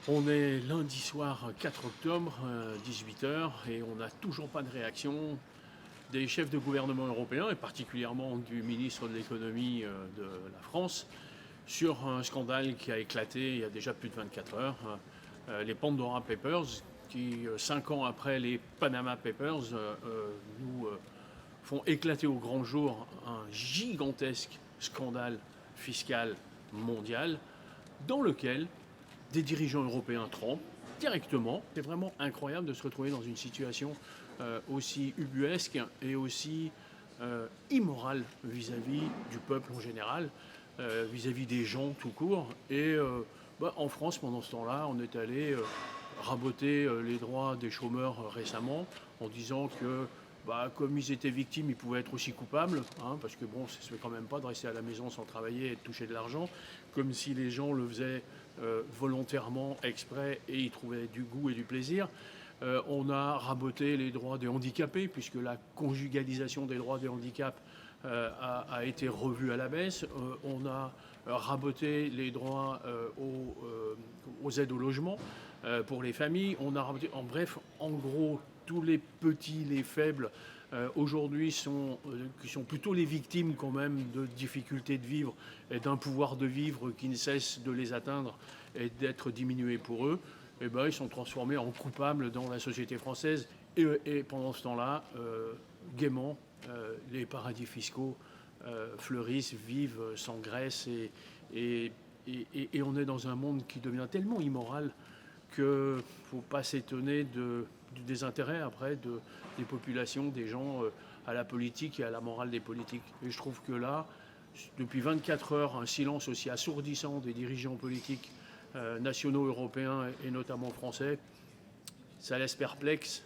On est lundi soir 4 octobre, 18 heures, et on n'a toujours pas de réaction des chefs de gouvernement européens, et particulièrement du ministre de l'économie de la France, sur un scandale qui a éclaté il y a déjà plus de 24 heures, les Pandora Papers, qui, 5 ans après les Panama Papers, nous font éclater au grand jour un gigantesque scandale fiscal mondial dans lequel des dirigeants européens trempent directement. C'est vraiment incroyable de se retrouver dans une situation aussi ubuesque et aussi immorale vis-à-vis du peuple en général, vis-à-vis des gens tout court. Et en France, pendant ce temps-là, on est allé raboter les droits des chômeurs récemment en disant que comme ils étaient victimes, ils pouvaient être aussi coupables, parce que bon, ça ne se fait quand même pas de rester à la maison sans travailler et de toucher de l'argent, comme si les gens le faisaient volontairement, exprès, et y trouvaient du goût et du plaisir. On a raboté les droits des handicapés, puisque la conjugalisation des droits des handicaps a été revue à la baisse. On a raboté les droits aux aides au logement pour les familles. On a raboté, en bref, en gros, tous les petits, les faibles, aujourd'hui qui sont plutôt les victimes quand même de difficultés de vivre et d'un pouvoir de vivre qui ne cesse de les atteindre et d'être diminué pour eux, ils sont transformés en coupables dans la société française. Et pendant ce temps-là, gaiement, les paradis fiscaux fleurissent, vivent, s'engraissent, et on est dans un monde qui devient tellement immoral qu'il ne faut pas s'étonner du désintérêt après des populations, des gens à la politique et à la morale des politiques. Et je trouve que là, depuis 24 heures, un silence aussi assourdissant des dirigeants politiques nationaux, européens et notamment français, ça laisse perplexe